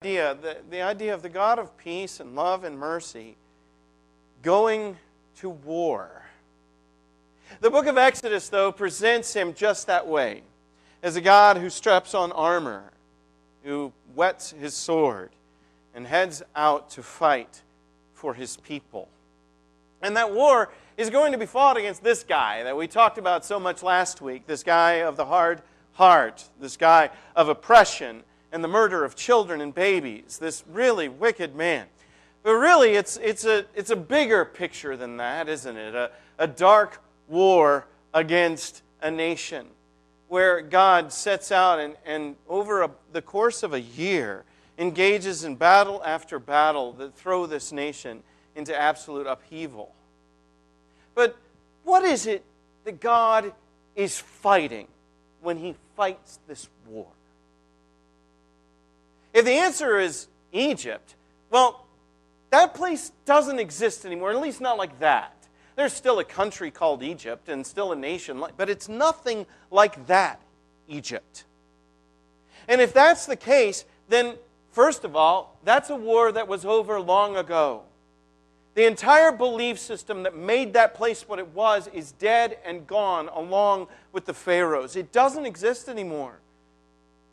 The idea of the God of peace and love and mercy going to war. The book of Exodus, though, presents him just that way, as a God who straps on armor, who whets his sword, and heads out to fight for his people. And that war is going to be fought against this guy that we talked about so much last week, this guy of the hard heart, this guy of oppression and the murder of children and babies, this really wicked man. But really, it's a bigger picture than that, isn't it? A dark war against a nation where God sets out and over the course of a year engages in battle after battle that throw this nation into absolute upheaval. But what is it that God is fighting when he fights this war? If the answer is Egypt, well, that place doesn't exist anymore, at least not like that. There's still a country called Egypt and still a nation, but it's nothing like that Egypt. And if that's the case, then first of all, that's a war that was over long ago. The entire belief system that made that place what it was is dead and gone along with the Pharaohs. It doesn't exist anymore.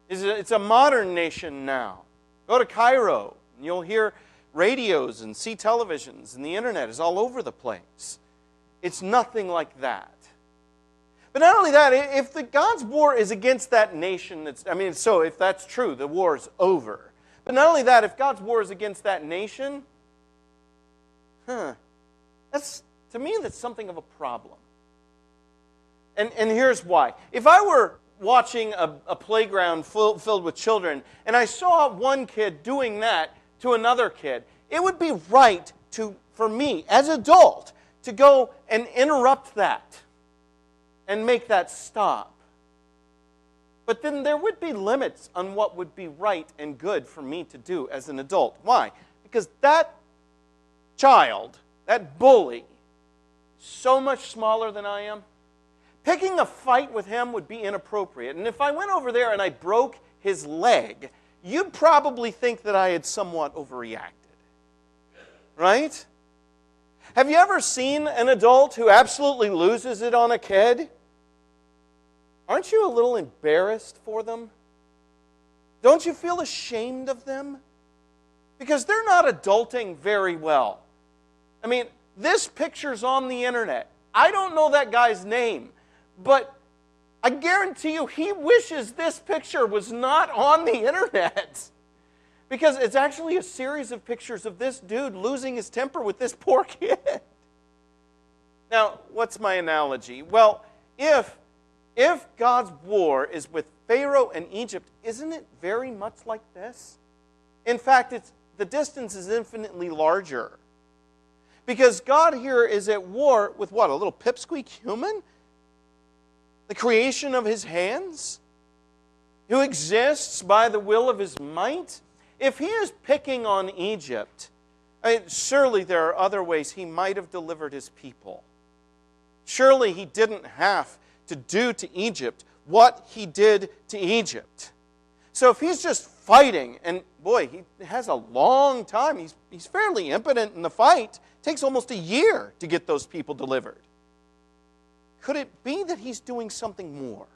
It's a modern nation now. Go to Cairo, and you'll hear radios and see televisions, and the internet is all over the place. It's nothing like that. But not only that, if God's war is against that nation, so if that's true, the war is over. But not only that, if God's war is against that nation, to me, that's something of a problem. And here's why. If I were watching a playground filled with children, and I saw one kid doing that to another kid, it would be right for me, as an adult, to go and interrupt that and make that stop. But then there would be limits on what would be right and good for me to do as an adult. Why? Because that child, that bully, so much smaller than I am, picking a fight with him would be inappropriate. And if I went over there and I broke his leg, you'd probably think that I had somewhat overreacted. Right? Have you ever seen an adult who absolutely loses it on a kid? Aren't you a little embarrassed for them? Don't you feel ashamed of them? Because they're not adulting very well. I mean, this picture's on the internet. I don't know that guy's name, but I guarantee you he wishes this picture was not on the internet. Because it's actually a series of pictures of this dude losing his temper with this poor kid. Now, what's my analogy? Well, if God's war is with Pharaoh and Egypt, isn't it very much like this? In fact, the distance is infinitely larger. Because God here is at war with what? A little pipsqueak human? The creation of his hands? Who exists by the will of his might? If he is picking on Egypt, surely there are other ways he might have delivered his people. Surely he didn't have to do to Egypt what he did to Egypt. So if he's just fighting, and boy, he has a long time, he's fairly impotent in the fight. It takes almost a year to get those people delivered. Could it be that he's doing something more?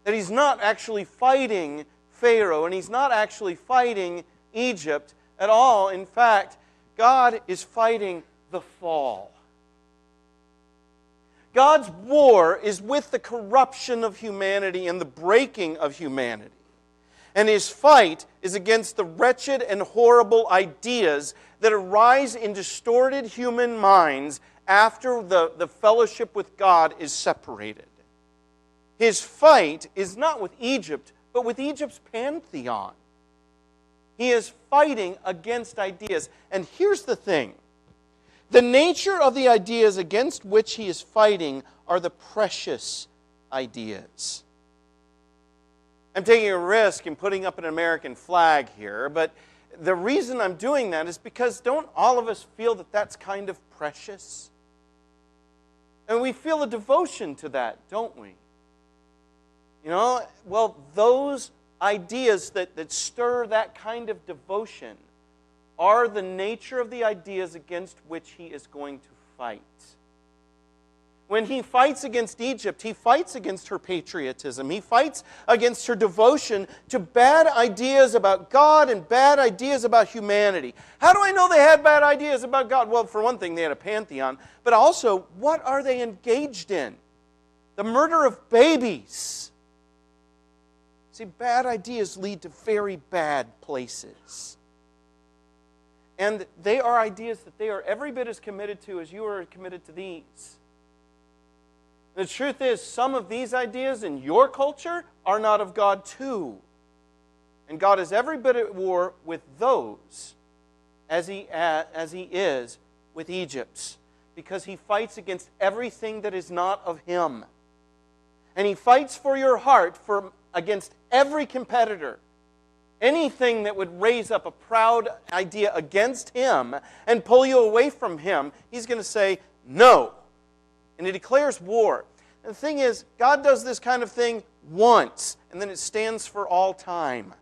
That he's not actually fighting Pharaoh, and he's not actually fighting Egypt at all. In fact, God is fighting the fall. God's war is with the corruption of humanity and the breaking of humanity. And his fight is against the wretched and horrible ideas that arise in distorted human minds after the fellowship with God is separated. His fight is not with Egypt, but with Egypt's pantheon. He is fighting against ideas. And here's the thing. The nature of the ideas against which he is fighting are the precious ideas. I'm taking a risk in putting up an American flag here, but the reason I'm doing that is because don't all of us feel that that's kind of precious? And we feel a devotion to that, don't we? Well, those ideas that stir that kind of devotion are the nature of the ideas against which he is going to fight. When he fights against Egypt, he fights against her patriotism. He fights against her devotion to bad ideas about God and bad ideas about humanity. How do I know they had bad ideas about God? Well, for one thing, they had a pantheon. But also, what are they engaged in? The murder of babies. See, bad ideas lead to very bad places. And they are ideas that they are every bit as committed to as you are committed to these. The truth is, some of these ideas in your culture are not of God too. And God is every bit at war with those as He is with Egypt's, because He fights against everything that is not of Him. And He fights for your heart against every competitor. Anything that would raise up a proud idea against Him and pull you away from Him, He's going to say, no. And He declares war. And the thing is, God does this kind of thing once, and then it stands for all time.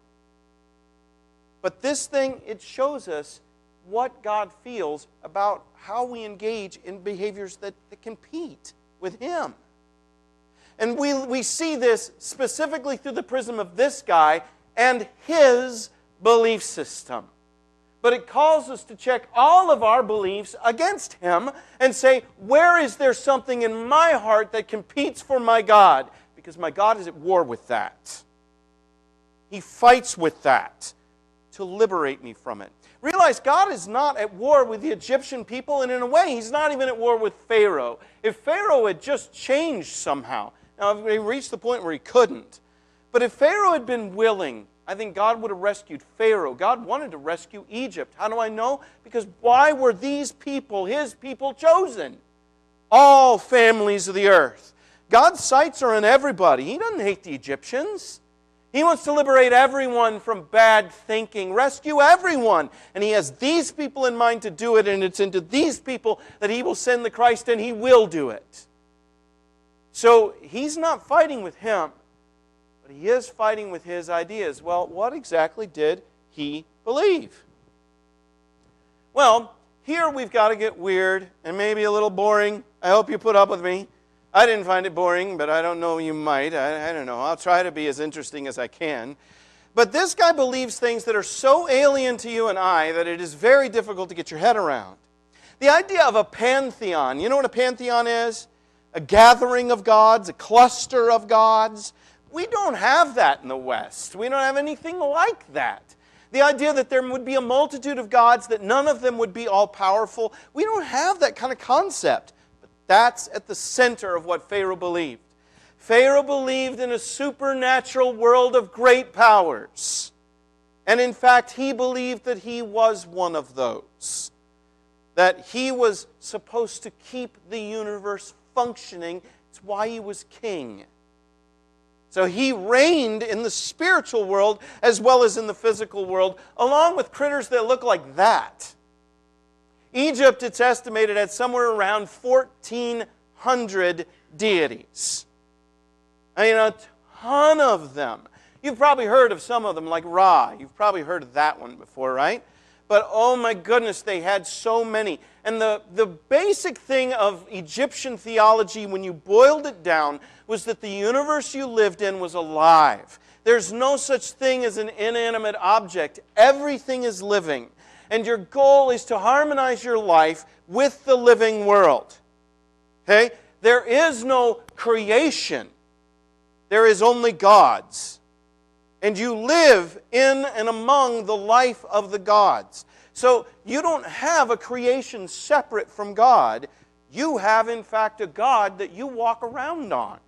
But this thing, it shows us what God feels about how we engage in behaviors that compete with Him. And we see this specifically through the prism of this guy and his belief system. But it calls us to check all of our beliefs against Him and say, where is there something in my heart that competes for my God? Because my God is at war with that. He fights with that to liberate me from it. Realize God is not at war with the Egyptian people, and in a way, He's not even at war with Pharaoh. If Pharaoh had just changed somehow, now he reached the point where he couldn't, but if Pharaoh had been willing, I think God would have rescued Pharaoh. God wanted to rescue Egypt. How do I know? Because why were these people, His people, chosen? All families of the earth. God's sights are on everybody. He doesn't hate the Egyptians. He wants to liberate everyone from bad thinking, rescue everyone. And He has these people in mind to do it, and it's into these people that He will send the Christ, and He will do it. So He's not fighting with Him. He is fighting with his ideas. Well, what exactly did he believe? Well, here we've got to get weird and maybe a little boring. I hope you put up with me. I didn't find it boring, but I don't know, you might. I don't know. I'll try to be as interesting as I can. But this guy believes things that are so alien to you and I that it is very difficult to get your head around. The idea of a pantheon. You know what a pantheon is? A gathering of gods, a cluster of gods. We don't have that in the West. We don't have anything like that. The idea that there would be a multitude of gods, that none of them would be all-powerful, we don't have that kind of concept. But that's at the center of what Pharaoh believed. Pharaoh believed in a supernatural world of great powers. And in fact, he believed that he was one of those. That he was supposed to keep the universe functioning. It's why he was king. So he reigned in the spiritual world as well as in the physical world, along with critters that look like that. Egypt, it's estimated, had somewhere around 1,400 deities. I mean, a ton of them. You've probably heard of some of them, like Ra. You've probably heard of that one before, right? But oh my goodness, they had so many. And the basic thing of Egyptian theology, when you boiled it down, was that the universe you lived in was alive. There's no such thing as an inanimate object. Everything is living. And your goal is to harmonize your life with the living world. Okay? There is no creation. There is only God's. And you live in and among the life of the gods. So you don't have a creation separate from God. You have, in fact, a God that you walk around on.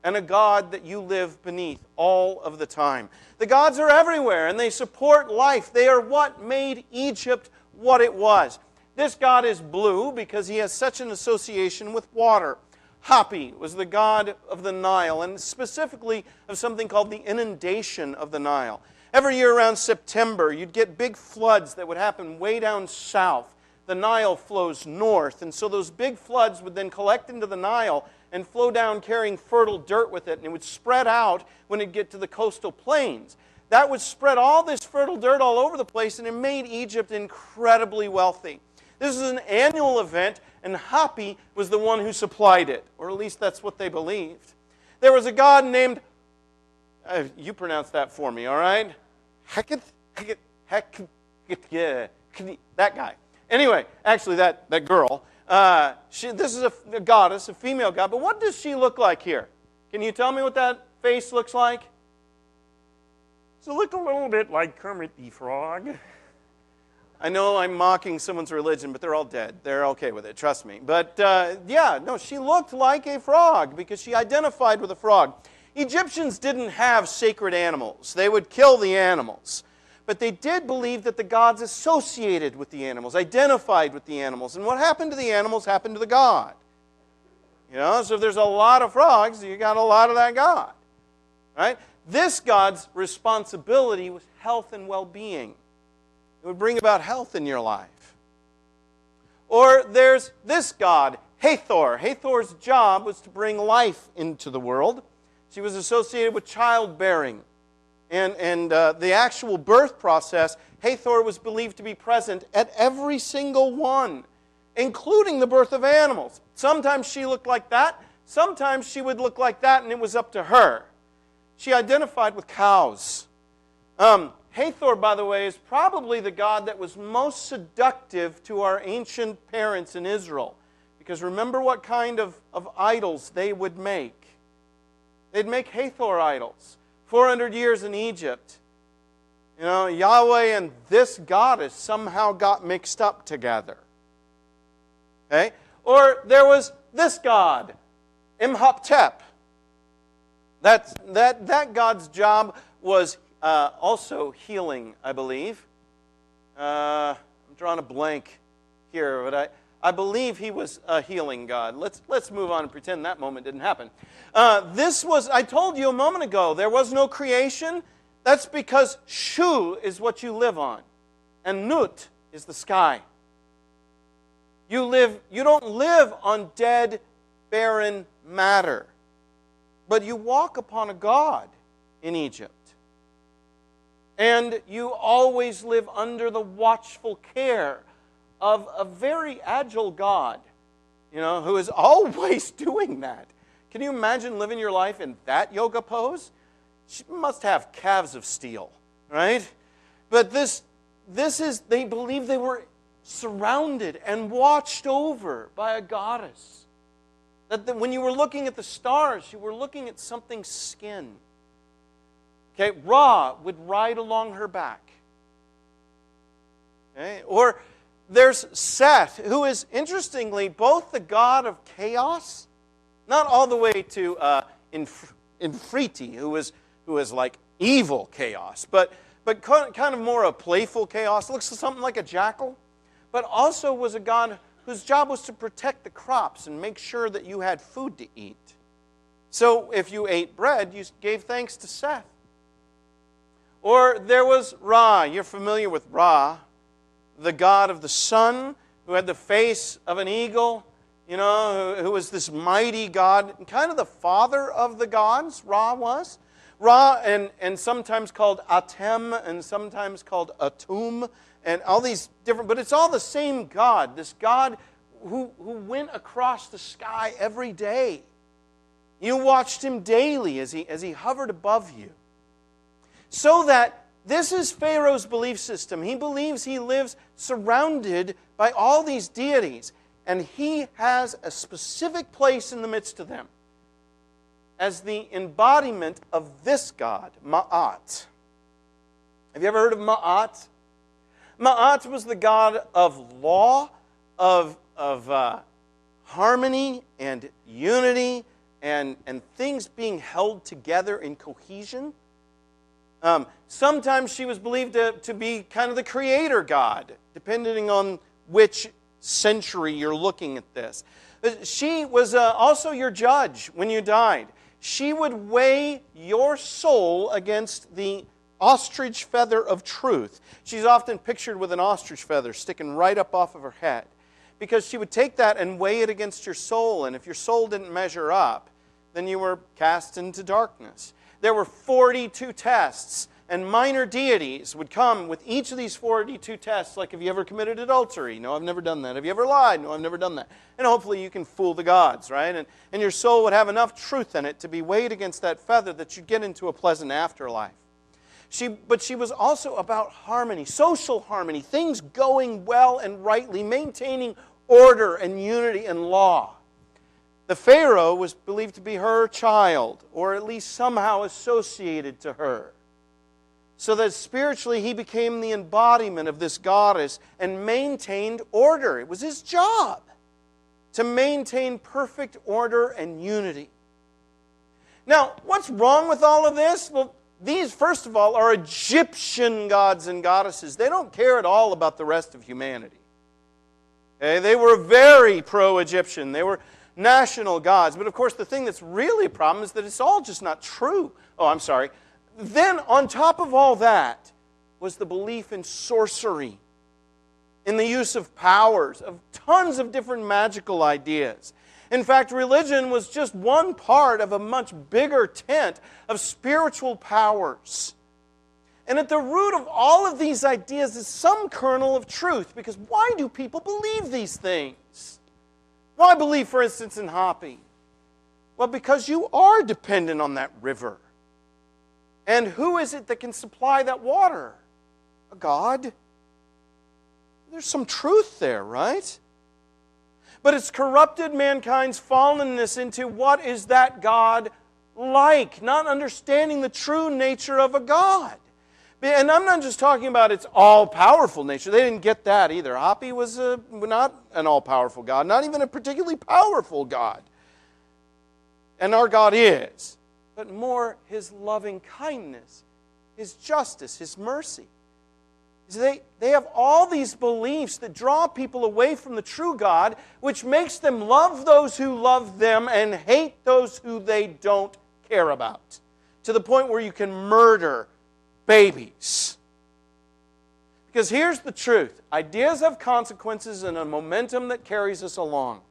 And a God that you live beneath all of the time. The gods are everywhere, and they support life. They are what made Egypt what it was. This God is blue because he has such an association with water. Hapi was the god of the Nile, and specifically of something called the inundation of the Nile. Every year around September, you'd get big floods that would happen way down south. The Nile flows north, and so those big floods would then collect into the Nile and flow down carrying fertile dirt with it, and it would spread out when it'd get to the coastal plains. that would spread all this fertile dirt all over the place, and it made Egypt incredibly wealthy. This is an annual event, and Hapi was the one who supplied it, or at least that's what they believed. There was a god named, you pronounce that for me, all right? Heket, that guy. Anyway, actually that girl, this is a goddess, a female god, but what does she look like here? Can you tell me what that face looks like? Does it look a little bit like Kermit the Frog? I know I'm mocking someone's religion, but they're all dead. They're okay with it, trust me. But yeah, no, she looked like a frog because she identified with a frog. Egyptians didn't have sacred animals. They would kill the animals. But they did believe that the gods associated with the animals, identified with the animals. And what happened to the animals happened to the god. You know, so if there's a lot of frogs, you got a lot of that god. Right? This god's responsibility was health and well-being. It would bring about health in your life. Or there's this god, Hathor. Hathor's job was to bring life into the world. She was associated with childbearing. And the actual birth process, Hathor was believed to be present at every single one, including the birth of animals. Sometimes she looked like that. Sometimes she would look like that, and it was up to her. She identified with cows. Hathor, by the way, is probably the god that was most seductive to our ancient parents in Israel. Because remember what kind of idols they would make. They'd make Hathor idols. 400 years in Egypt. You know, Yahweh and this goddess somehow got mixed up together. Okay? Or there was this god, Imhotep. That god's job was also healing, I believe. I'm drawing a blank here, but I believe he was a healing god. Let's move on and pretend that moment didn't happen. I told you a moment ago, there was no creation. That's because Shu is what you live on, and Nut is the sky. You don't live on dead, barren matter, but you walk upon a god in Egypt. And you always live under the watchful care of a very agile God, you know, who is always doing that. Can you imagine living your life in that yoga pose? She must have calves of steel, right? But they believe they were surrounded and watched over by a goddess. That when you were looking at the stars, you were looking at something's skin. Okay, Ra would ride along her back. Okay, or there's Seth, who is, interestingly, both the god of chaos, not all the way to Infriti, who is like evil chaos, but kind of more a playful chaos. Looks something like a jackal, but also was a god whose job was to protect the crops and make sure that you had food to eat. So if you ate bread, you gave thanks to Seth. Or there was Ra. You're familiar with Ra, the god of the sun, who had the face of an eagle, you know, who was this mighty god, and kind of the father of the gods, Ra was. Ra, and sometimes called Atem, and sometimes called Atum, and all these different, but it's all the same God, this God who went across the sky every day. You watched him daily as he hovered above you. So that this is Pharaoh's belief system. He believes he lives surrounded by all these deities, and he has a specific place in the midst of them as the embodiment of this god, Ma'at. Have you ever heard of Ma'at? Ma'at was the god of law, of harmony and unity, and things being held together in cohesion. Sometimes she was believed to be kind of the creator god, depending on which century you're looking at this. She was also your judge when you died. She would weigh your soul against the ostrich feather of truth. She's often pictured with an ostrich feather sticking right up off of her head, because she would take that and weigh it against your soul, and if your soul didn't measure up, then you were cast into darkness. There were 42 tests and minor deities would come with each of these 42 tests, like, have you ever committed adultery? No, I've never done that. Have you ever lied? No, I've never done that. And hopefully you can fool the gods, right? And your soul would have enough truth in it to be weighed against that feather that you'd get into a pleasant afterlife. But she was also about harmony, social harmony, things going well and rightly, maintaining order and unity and law. The Pharaoh was believed to be her child, or at least somehow associated to her. So that spiritually he became the embodiment of this goddess and maintained order. It was his job to maintain perfect order and unity. Now, what's wrong with all of this? Well, these, first of all, are Egyptian gods and goddesses. They don't care at all about the rest of humanity. Okay? They were very pro-Egyptian. They were national gods. But of course, the thing that's really a problem is that it's all just not true. Oh, I'm sorry. Then, on top of all that, was the belief in sorcery, in the use of powers, of tons of different magical ideas. In fact, religion was just one part of a much bigger tent of spiritual powers. And at the root of all of these ideas is some kernel of truth, because why do people believe these things? Why believe, for instance, in Hopi? Well, because you are dependent on that river. And who is it that can supply that water? A God. There's some truth there, right? But it's corrupted mankind's fallenness into what is that God like, not understanding the true nature of a God. And I'm not just talking about its all-powerful nature. They didn't get that either. Hapi was not an all-powerful God, not even a particularly powerful God. And our God is. But more His loving kindness, His justice, His mercy. They have all these beliefs that draw people away from the true God, which makes them love those who love them and hate those who they don't care about, to the point where you can murder babies. Because here's the truth. Ideas have consequences and a momentum that carries us along.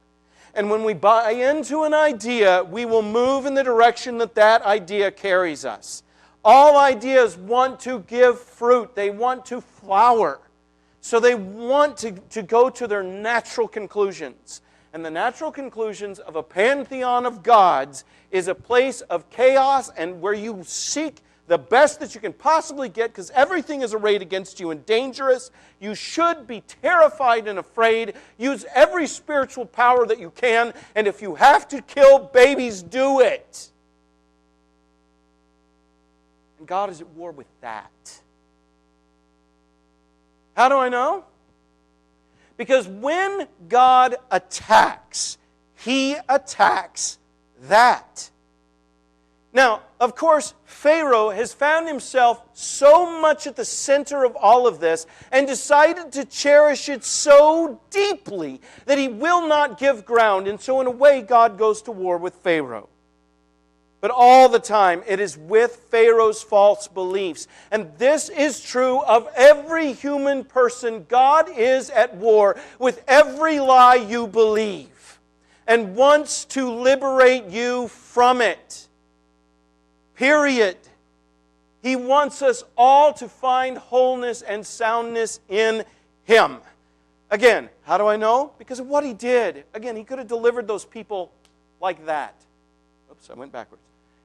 And when we buy into an idea, we will move in the direction that that idea carries us. All ideas want to give fruit. They want to flower. So they want to go to their natural conclusions. And the natural conclusions of a pantheon of gods is a place of chaos and where you seek the best that you can possibly get because everything is arrayed against you and dangerous. You should be terrified and afraid. Use every spiritual power that you can. And if you have to kill babies, do it. And God is at war with that. How do I know? Because when God attacks, He attacks that. Now, of course, Pharaoh has found himself so much at the center of all of this and decided to cherish it so deeply that he will not give ground. And so in a way, God goes to war with Pharaoh. But all the time, it is with Pharaoh's false beliefs. And this is true of every human person. God is at war with every lie you believe and wants to liberate you from it. Period. He wants us all to find wholeness and soundness in Him. Again, how do I know? Because of what He did. Again, He could have delivered those people like that. Oops, I went backwards.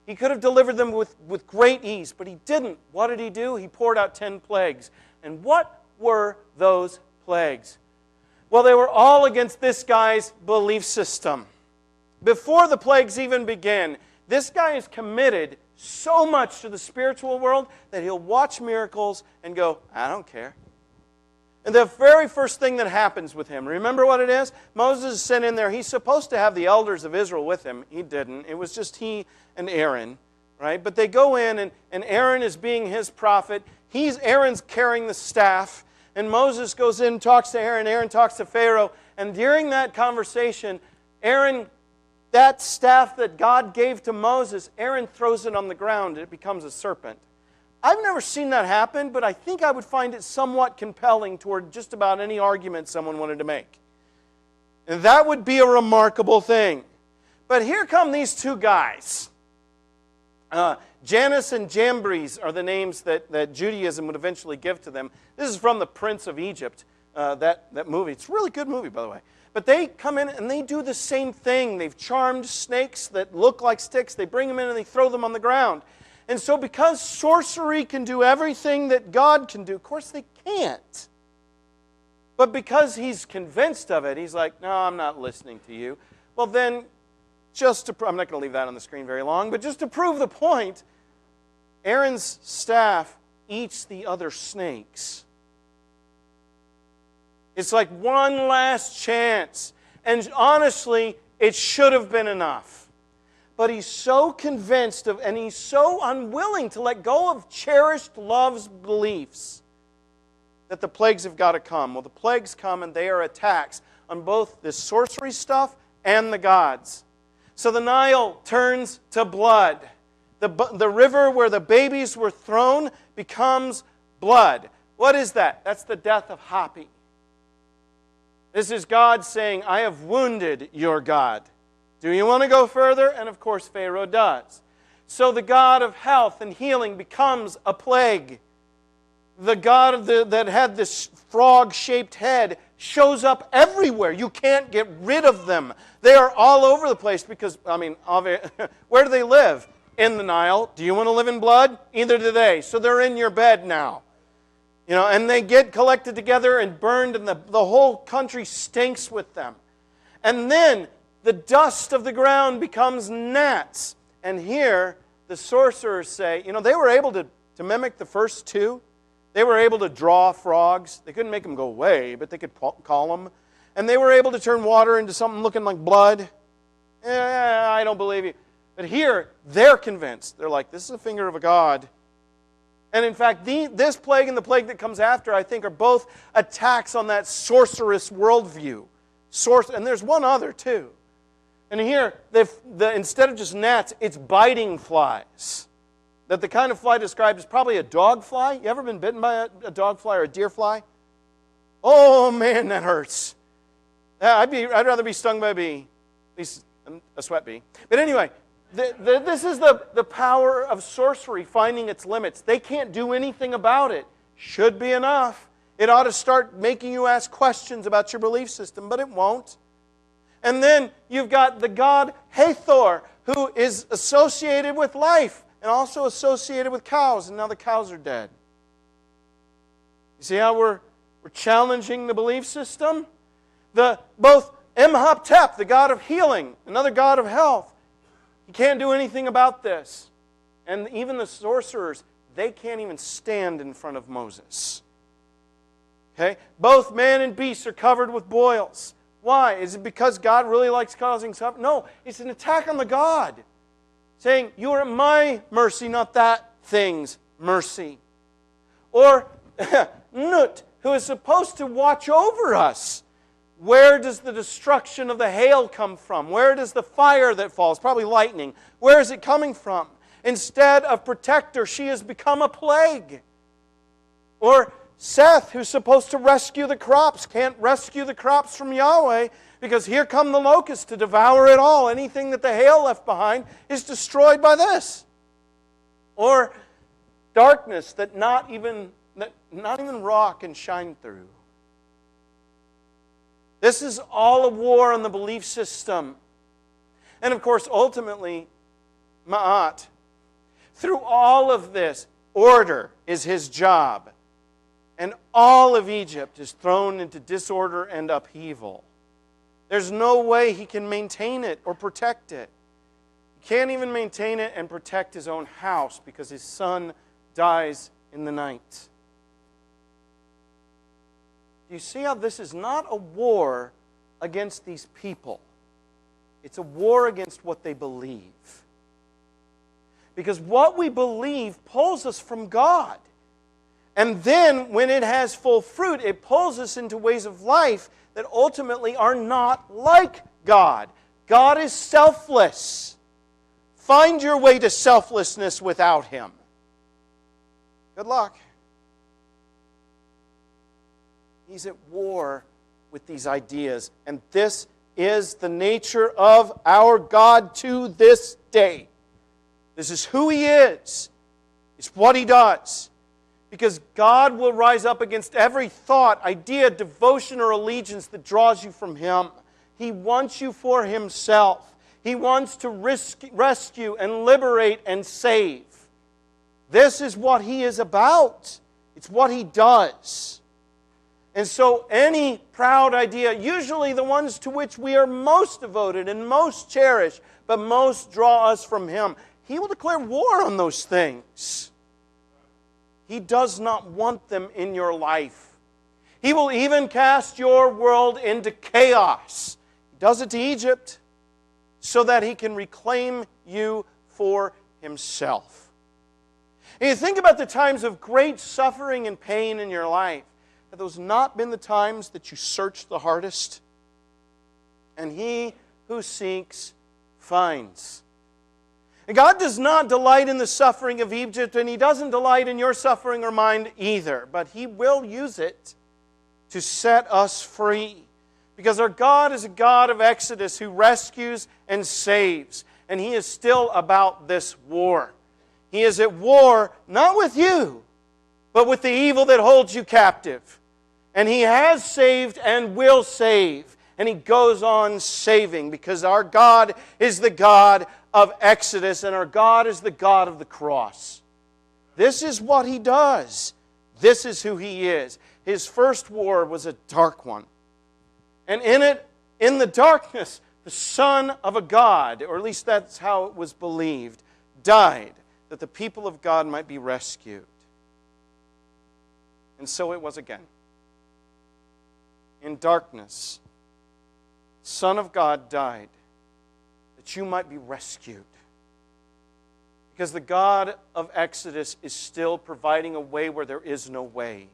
He could have delivered them with great ease, but He didn't. What did He do? He poured out 10 plagues. And what were those plagues? Well, they were all against this guy's belief system. Before the plagues even began, this guy is committed so much to the spiritual world that he'll watch miracles and go, I don't care. And the very first thing that happens with him, remember what it is? Moses is sent in there. He's supposed to have the elders of Israel with him. He didn't. It was just he and Aaron, right? But they go in, and Aaron is being his prophet. Aaron's carrying the staff. And Moses goes in and talks to Aaron. Aaron talks to Pharaoh. And during that conversation, that staff that God gave to Moses, Aaron throws it on the ground and it becomes a serpent. I've never seen that happen, but I think I would find it somewhat compelling toward just about any argument someone wanted to make. And that would be a remarkable thing. But here come these two guys. Jannes and Jambres are the names that Judaism would eventually give to them. This is from The Prince of Egypt, that movie. It's a really good movie, by the way. But they come in and they do the same thing. They've charmed snakes that look like sticks. They bring them in and they throw them on the ground. And so because sorcery can do everything that God can do, of course they can't. But because he's convinced of it, he's like, no, I'm not listening to you. Well then, I'm not going to leave that on the screen very long, but just to prove the point, Aaron's staff eats the other snakes. It's like one last chance. And honestly, it should have been enough. But he's so convinced of, and he's so unwilling to let go of cherished love's beliefs that the plagues have got to come. Well, the plagues come and they are attacks on both this sorcery stuff and the gods. So the Nile turns to blood. The river where the babies were thrown becomes blood. What is that? That's the death of Hapi. This is God saying, I have wounded your God. Do you want to go further? And of course Pharaoh does. So the God of health and healing becomes a plague. The God that had this frog-shaped head shows up everywhere. You can't get rid of them. They are all over the place because, where do they live? In the Nile. Do you want to live in blood? Either do they. So they're in your bed now. And they get collected together and burned, and the whole country stinks with them. And then the dust of the ground becomes gnats. And here, the sorcerers say, they were able to mimic the first two. They were able to draw frogs. They couldn't make them go away, but they could call them. And they were able to turn water into something looking like blood. I don't believe you. But here, they're convinced. They're like, this is a finger of a god. And in fact, this plague and the plague that comes after, I think, are both attacks on that sorceress worldview. And there's one other, too. And here, instead of just gnats, it's biting flies. That the kind of fly described is probably a dog fly. You ever been bitten by a dog fly or a deer fly? Oh, man, that hurts. I'd rather be stung by a bee. At least a sweat bee. But anyway, this is the power of sorcery finding its limits. They can't do anything about it. Should be enough. It ought to start making you ask questions about your belief system, but it won't. And then you've got the god Hathor, who is associated with life and also associated with cows, and now the cows are dead. You see how we're challenging the belief system? Both Imhotep, the god of healing, another god of health, he can't do anything about this. And even the sorcerers, they can't even stand in front of Moses. Okay? Both man and beast are covered with boils. Why? Is it because God really likes causing suffering? No, it's an attack on the God. Saying, you are at my mercy, not that thing's mercy. Or Nut, who is supposed to watch over us. Where does the destruction of the hail come from? Where does the fire that falls, probably lightning, where is it coming from? Instead of protector, she has become a plague. Or Seth, who's supposed to rescue the crops, can't rescue the crops from Yahweh because here come the locusts to devour it all. Anything that the hail left behind is destroyed by this. Or darkness that not even rock can shine through. This is all a war on the belief system. And of course, ultimately, Ma'at, through all of this, order is his job. And all of Egypt is thrown into disorder and upheaval. There's no way he can maintain it or protect it. He can't even maintain it and protect his own house because his son dies in the night. Do you see how this is not a war against these people? It's a war against what they believe. Because what we believe pulls us from God. And then, when it has full fruit, it pulls us into ways of life that ultimately are not like God. God is selfless. Find your way to selflessness without Him. Good luck. He's at war with these ideas. And this is the nature of our God to this day. This is who He is. It's what He does. Because God will rise up against every thought, idea, devotion, or allegiance that draws you from Him. He wants you for Himself. He wants to rescue and liberate and save. This is what He is about. It's what He does. And so any proud idea, usually the ones to which we are most devoted and most cherished, but most draw us from Him, He will declare war on those things. He does not want them in your life. He will even cast your world into chaos. He does it to Egypt so that He can reclaim you for Himself. And you think about the times of great suffering and pain in your life. Have those not been the times that you search the hardest? And he who seeks finds. And God does not delight in the suffering of Egypt, and He doesn't delight in your suffering or mine either. But He will use it to set us free. Because our God is a God of Exodus who rescues and saves. And He is still about this war. He is at war not with you, but with the evil that holds you captive. And He has saved and will save. And He goes on saving because our God is the God of Exodus and our God is the God of the cross. This is what He does. This is who He is. His first war was a dark one. And in it, in the darkness, the Son of a God, or at least that's how it was believed, died that the people of God might be rescued. And so it was again. In darkness, the Son of God died that you might be rescued. Because the God of Exodus is still providing a way where there is no way.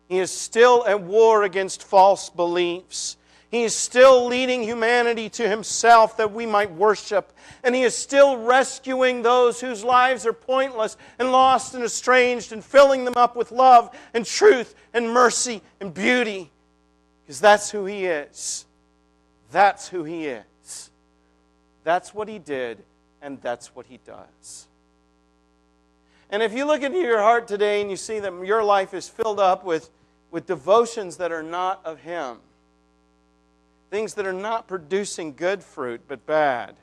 He is still at war against false beliefs. He is still leading humanity to Himself that we might worship. And He is still rescuing those whose lives are pointless and lost and estranged and filling them up with love and truth and mercy and beauty. Because that's who He is. That's who He is. That's what He did, and that's what He does. And if you look into your heart today and you see that your life is filled up with devotions that are not of Him, things that are not producing good fruit but bad,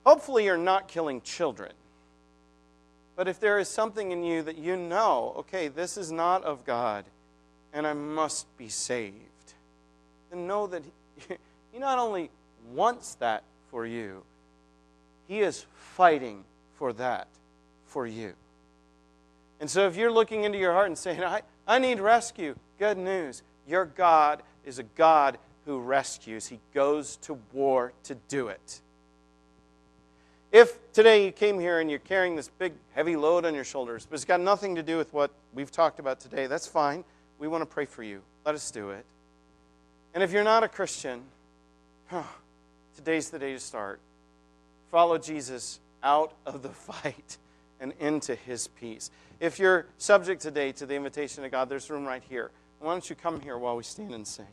hopefully you're not killing children. But if there is something in you that you know, okay, this is not of God, and I must be saved, then know that He not only wants that for you, He is fighting for that for you. And so if you're looking into your heart and saying, I need rescue, good news. Your God is a God who rescues. He goes to war to do it. If today you came here and you're carrying this big, heavy load on your shoulders, but it's got nothing to do with what we've talked about today, that's fine. We want to pray for you. Let us do it. And if you're not a Christian, today's the day to start. Follow Jesus out of the fight and into His peace. If you're subject today to the invitation of God, there's room right here. Why don't you come here while we stand and sing?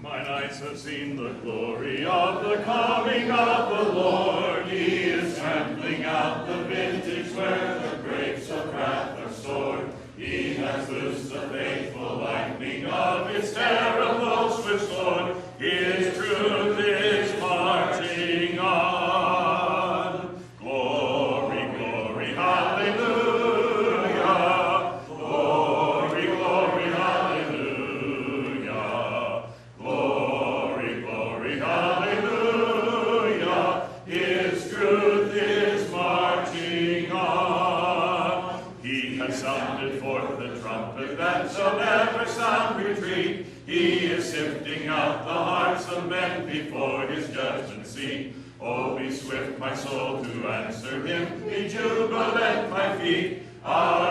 Mine eyes have seen the glory of the coming of the Lord. He is trampling out the vintage where the grapes of wrath are stored. He has loosed the faithful lightning of His terrible swift sword. His truth is marching on. Glory, glory, hallelujah. Glory, glory, hallelujah. Glory, glory, hallelujah. His truth is marching on. He has sounded forth the trumpet that shall never sound retreat. He is sifting out the hearts of men before His judgment seat. Oh, be swift, my soul, to answer Him. Be jubilant, my feet. Our